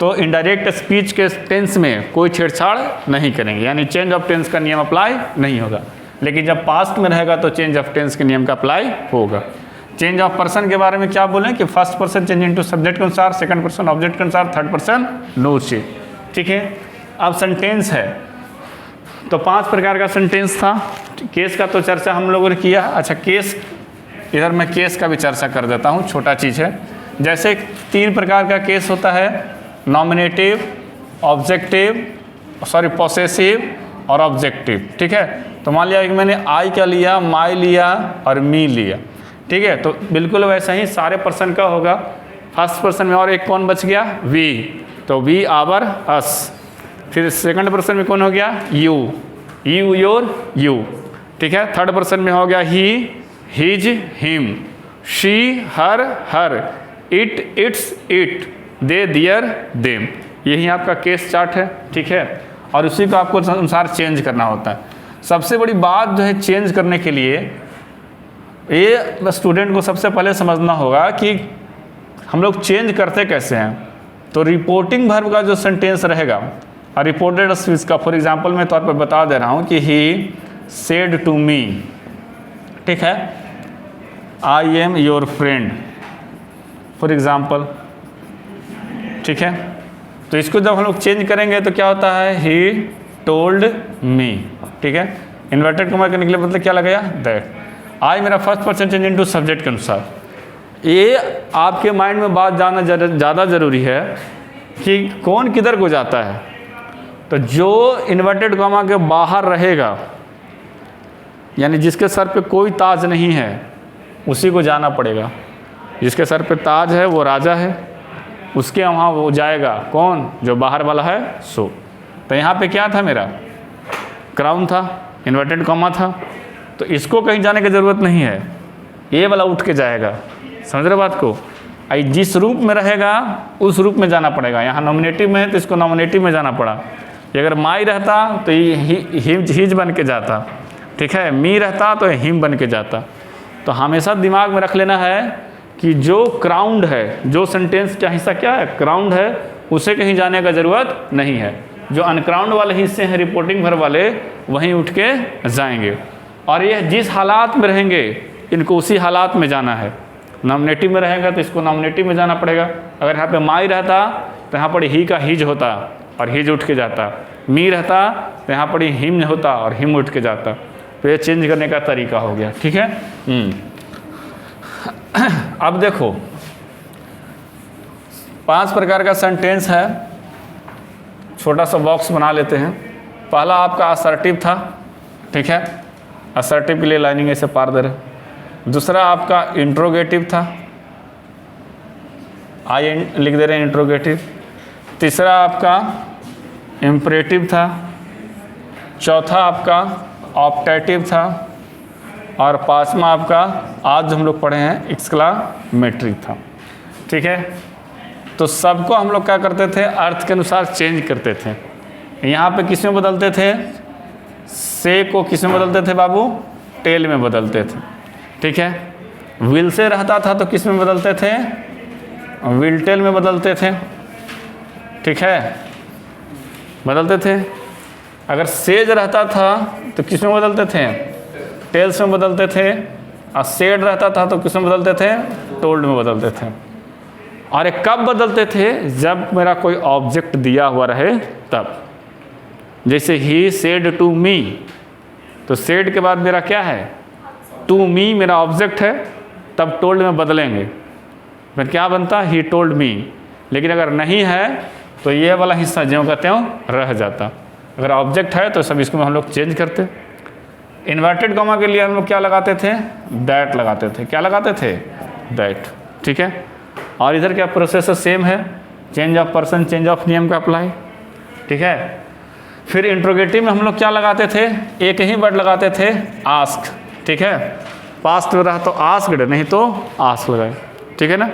[SPEAKER 1] तो इनडायरेक्ट स्पीच के टेंस में कोई छेड़छाड़ नहीं करेंगे, यानी चेंज ऑफ टेंस का नियम अप्लाई नहीं होगा। लेकिन जब पास्ट में रहेगा तो चेंज ऑफ टेंस के नियम का अप्लाई होगा। चेंज ऑफ पर्सन के बारे में क्या बोलें कि first person change into subject के अनुसार, सेकंड पर्सन ऑब्जेक्ट के अनुसार, थर्ड पर्सन नो चेंज, ठीक है। अब सेंटेंस है तो 5 प्रकार का सेंटेंस था। केस का तो चर्चा हम लोगों ने किया। अच्छा, केस, इधर मैं केस का भी चर्चा कर देता हूँ, छोटा चीज़ है। जैसे 3 प्रकार का केस होता है, नॉमिनेटिव, पॉसेसिव और ऑब्जेक्टिव, ठीक है। तो मान लिया कि मैंने आई का लिया, माई लिया और मी लिया, ठीक है। तो बिल्कुल वैसा ही सारे पर्सन का होगा। फर्स्ट पर्सन में और एक कौन बच गया, वी, तो वी आवर अस। फिर सेकंड पर्सन में कौन हो गया, यू, यू योर यू, ठीक है। थर्ड पर्सन में हो गया he, his him, she her her, it its it, they their them. यही आपका केस चार्ट है, ठीक है। और उसी को आपको अनुसार चेंज करना होता है। सबसे बड़ी बात जो है चेंज करने के लिए, ये स्टूडेंट को सबसे पहले समझना होगा कि हम लोग चेंज करते कैसे हैं। तो रिपोर्टिंग वर्ब का जो सेंटेंस रहेगा और रिपोर्टेड स्पीच का, फॉर एग्जांपल मैं तौर पर बता दे रहा हूँ कि ही सेड टू मी, ठीक है, आई am your friend, for example, ठीक है। तो इसको जब हम लोग चेंज करेंगे तो क्या होता है, ही टोल्ड मी, ठीक है। इन्वर्टेड कॉमा करने के लिए मतलब क्या लगाया, दैट। आज मेरा first person change into subject के अनुसार। ये आपके माइंड में बात जानना ज़्यादा ज़रूरी है कि कौन किधर को जाता है। तो जो इन्वर्टेड कॉमा के बाहर रहेगा, यानी जिसके सर पे कोई ताज नहीं है, उसी को जाना पड़ेगा। जिसके सर पे ताज है वो राजा है, उसके वहाँ वो जाएगा कौन, जो बाहर वाला है सो। तो यहाँ पे क्या था, मेरा क्राउन था, इन्वर्टेड कॉमा था, तो इसको कहीं जाने की ज़रूरत नहीं है, ये वाला उठ के जाएगा। समझ रहे बात को। आई जिस रूप में रहेगा उस रूप में जाना पड़ेगा। यहाँ नॉमिनेटिव में है तो इसको नॉमिनेटिव में जाना पड़ा। अगर माई रहता तो ये हिज बन के जाता, ठीक है। मी रहता तो हिम बन के जाता। तो हमेशा दिमाग में रख लेना है कि जो क्राउंड है, जो सेंटेंस का हिस्सा क्या है, क्राउंड है, उसे कहीं जाने का ज़रूरत नहीं है। जो अनक्राउंड वाले हिस्से हैं रिपोर्टिंग वर्ब वाले, वहीं उठ के जाएंगे। और ये जिस हालात में रहेंगे इनको उसी हालात में जाना है। नॉमिनेटिव में रहेगा तो इसको नॉमिनेटिव में जाना पड़ेगा। अगर यहाँ पे माई रहता तो यहाँ पर ही का हिज होता और हिज उठ के जाता। मी रहता तो यहाँ पर हिम होता और हिम उठ के जाता। तो ये चेंज करने का तरीका हो गया, ठीक है। अब देखो 5 प्रकार का सेंटेंस है, छोटा सा बॉक्स बना लेते हैं। पहला आपका असर्टिव था, ठीक है, असर्टिव के लिए लाइनिंग ऐसे पार दे रहे। दूसरा आपका इंट्रोगेटिव था, आई लिख दे रहे हैं इंट्रोगेटिव। तीसरा आपका इम्परेटिव था। चौथा आपका ऑप्टेटिव था। और 5वां आपका आज जो हम लोग पढ़े हैं एक्सक्लामेटरी था, ठीक है। तो सबको हम लोग क्या करते थे, अर्थ के अनुसार चेंज करते थे। यहाँ पे किस में बदलते थे, से को किस में बदलते थे बाबू, टेल में बदलते थे, ठीक है। विल से रहता था तो किस में बदलते थे, विल टेल में बदलते थे, ठीक है, बदलते थे। अगर सेज रहता था तो किस में बदलते थे, टेल्स में बदलते थे। और सेड रहता था तो किस में बदलते थे, टोल्ड में बदलते थे। और ये कब बदलते थे, जब मेरा कोई ऑब्जेक्ट दिया हुआ रहे तब। जैसे ही सेड टू मी, तो सेड के बाद मेरा क्या है, टू मी मेरा ऑब्जेक्ट है, तब टोल्ड में बदलेंगे, फिर क्या बनता, ही टोल्ड मी। लेकिन अगर नहीं है तो ये वाला हिस्सा ज्यों का त्यों रह जाता। अगर ऑब्जेक्ट है तो सब इसको हम लोग चेंज करते। इन्वर्टेड कॉमा के लिए हम लोग क्या लगाते थे, दैट लगाते थे। क्या लगाते थे, दैट, ठीक है। और इधर क्या प्रोसेस सेम है, change of person, change of name का अप्लाई, ठीक है। फिर इंट्रोगेटिव में हम लोग क्या लगाते थे, एक ही वर्ड लगाते थे, आस्क, ठीक है। पास्ट में रहा तो आस्क्ड, नहीं तो आस्क लगाए, ठीक है ना,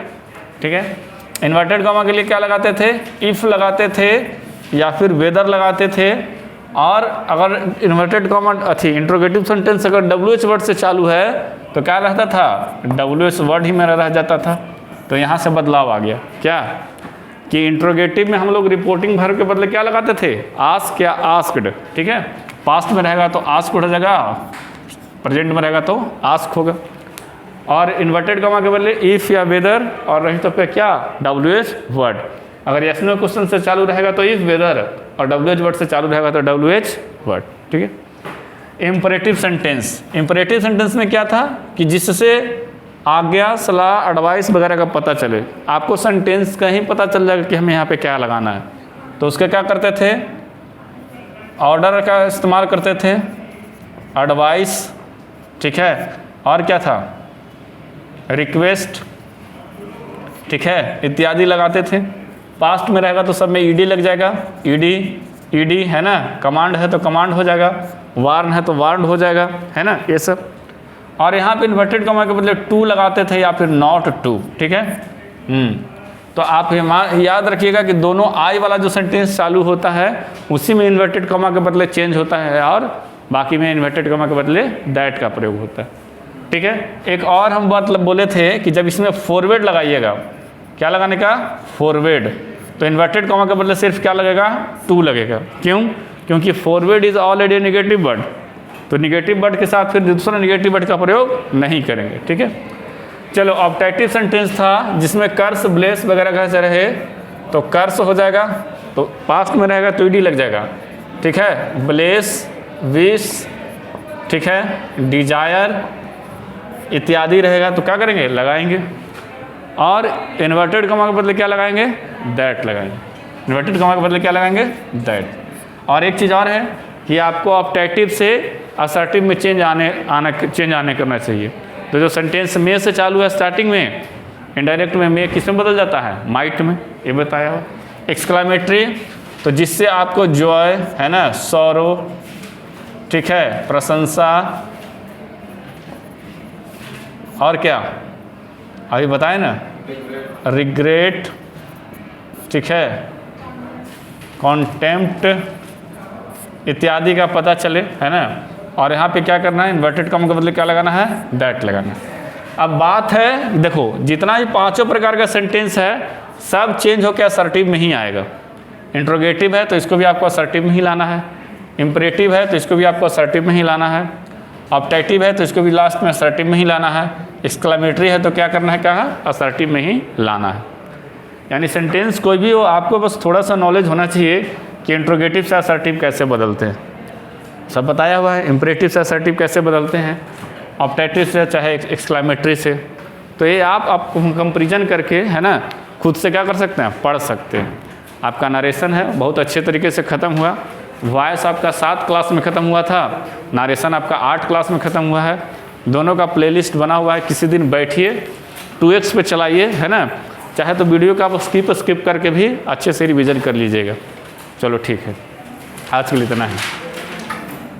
[SPEAKER 1] ठीक है। इन्वर्टेड कॉमा के लिए क्या लगाते थे, इफ़ लगाते थे या फिर वेदर लगाते थे। और अगर इन्वर्टेड कॉमा इंट्रोगेटिव सेंटेंस अगर WH वर्ड से चालू है तो क्या रहता था, WH वर्ड ही मेरा रह जाता था। तो यहाँ से बदलाव आ गया, क्या कि इंट्रोगेटिव में हम लोग रिपोर्टिंग वर्ब के बदले क्या लगाते थे, आस्क या आस्क्ड, ठीक है। पास्ट में रहेगा तो आस्क हो जाएगा, प्रेजेंट में रहेगा तो आस्क होगा। और इन्वर्टेड कॉमा के बदले इफ़ या वेदर, और नहीं तो फिर क्या, WH वर्ड। अगर यस नो क्वेश्चन से चालू रहेगा तो इफ़ वेदर, और WH वर्ड से चालू रहेगा तो WH वर्ड, ठीक है। इम्परेटिव सेंटेंस, इम्परेटिव सेंटेंस में क्या था कि जिससे आज्ञा, सलाह, एडवाइस वगैरह का पता चले। आपको सेंटेंस का ही पता चल जाएगा कि हमें यहाँ पे क्या लगाना है। तो उसके क्या करते थे, ऑर्डर का इस्तेमाल करते थे, एडवाइस, ठीक है। और क्या था, रिक्वेस्ट, ठीक है, इत्यादि लगाते थे। पास्ट में रहेगा तो सब में ईडी लग जाएगा, ईडी ईडी है ना, कमांड है तो कमांड हो जाएगा, वार्न है तो वार्न हो जाएगा, है ना ये सब। और यहाँ पे इन्वर्टेड कॉमा के बदले टू लगाते थे या फिर नॉट टू, ठीक है। तो आप याद रखिएगा कि दोनों आई वाला जो सेंटेंस चालू होता है उसी में इन्वर्टेड कॉमा के बदले चेंज होता है और बाकी में इन्वर्टेड कॉमा के बदले दैट का प्रयोग होता है, ठीक है। एक और हम मतलब बोले थे कि जब इसमें फॉरवर्ड लगाइएगा, क्या लगाने का, फॉरवर्ड, तो इन्वर्टेड कॉमा के बदले सिर्फ क्या लगेगा, टू लगेगा। क्यों? क्योंकि forward is already negative word, तो नेगेटिव वर्ड के साथ फिर दूसरा नेगेटिव वर्ड का प्रयोग नहीं करेंगे, ठीक है। चलो ऑब्जेक्टिव सेंटेंस था जिसमें कर्स ब्लेस वगैरह का से रहे तो कर्स हो जाएगा, तो पास्ट में रहेगा तो ईडी लग जाएगा, ठीक है। ब्लेस, विश, ठीक है, डिजायर इत्यादि रहेगा तो क्या करेंगे, लगाएंगे। और इन्वर्टेड कॉमा के बदले क्या लगाएंगे, दैट लगाएंगे। इन्वर्टेड कॉमा के बदले क्या लगाएंगे, दैट। और एक चीज़ और है कि आपको ऑब्जेक्टिव से असर्टिव में चेंज आने करना चाहिए। तो जो सेंटेंस में से चालू है स्टार्टिंग में, इनडायरेक्ट में किस में बदल जाता है, माइट में, ये बताया हो। एक्सक्लामेटरी तो जिससे आपको जॉय है ना, सौरो, ठीक है, प्रशंसा, और क्या अभी बताए ना, रिग्रेट, ठीक है, कॉन्टेम्प्ट इत्यादि का पता चले, है ना। और यहाँ पे क्या करना है, इन्वर्टेड कॉमा के बदले क्या लगाना है, दैट लगाना है। अब बात है, देखो जितना भी पांचों प्रकार का सेंटेंस है सब चेंज होकर असर्टिव में ही आएगा। इंट्रोगेटिव है तो इसको भी आपको असर्टिव में ही लाना है, इम्परेटिव है तो इसको भी आपको असर्टिव में ही लाना है, ऑब्जेक्टिव है तो इसको भी लास्ट में असर्टिव में ही लाना है, एक्सक्लेमेटरी है तो क्या करना है, कहा असर्टिव में ही लाना है। यानी सेंटेंस कोई भी हो, आपको बस थोड़ा सा नॉलेज होना चाहिए कि इंट्रोगेटिव से असर्टिव कैसे बदलते हैं, सब बताया हुआ है। इम्परेटिव से असर्टिव कैसे बदलते हैं, ऑब्जेक्टिव से चाहे एक्सक्लेमेटरी से, तो ये आप कंपेरिजन करके, है ना, खुद से क्या कर सकते हैं, पढ़ सकते हैं। आपका नरेशन है बहुत अच्छे तरीके से ख़त्म हुआ। वॉइस आपका 7 क्लास में ख़त्म हुआ था, नरेशन आपका 8 क्लास में ख़त्म हुआ है। दोनों का प्लेलिस्ट बना हुआ है, किसी दिन बैठिए 2x पे चलाइए, है ना, चाहे तो वीडियो का आप स्किप करके भी अच्छे से रिवीजन कर लीजिएगा। चलो ठीक है, आज के लिए इतना है।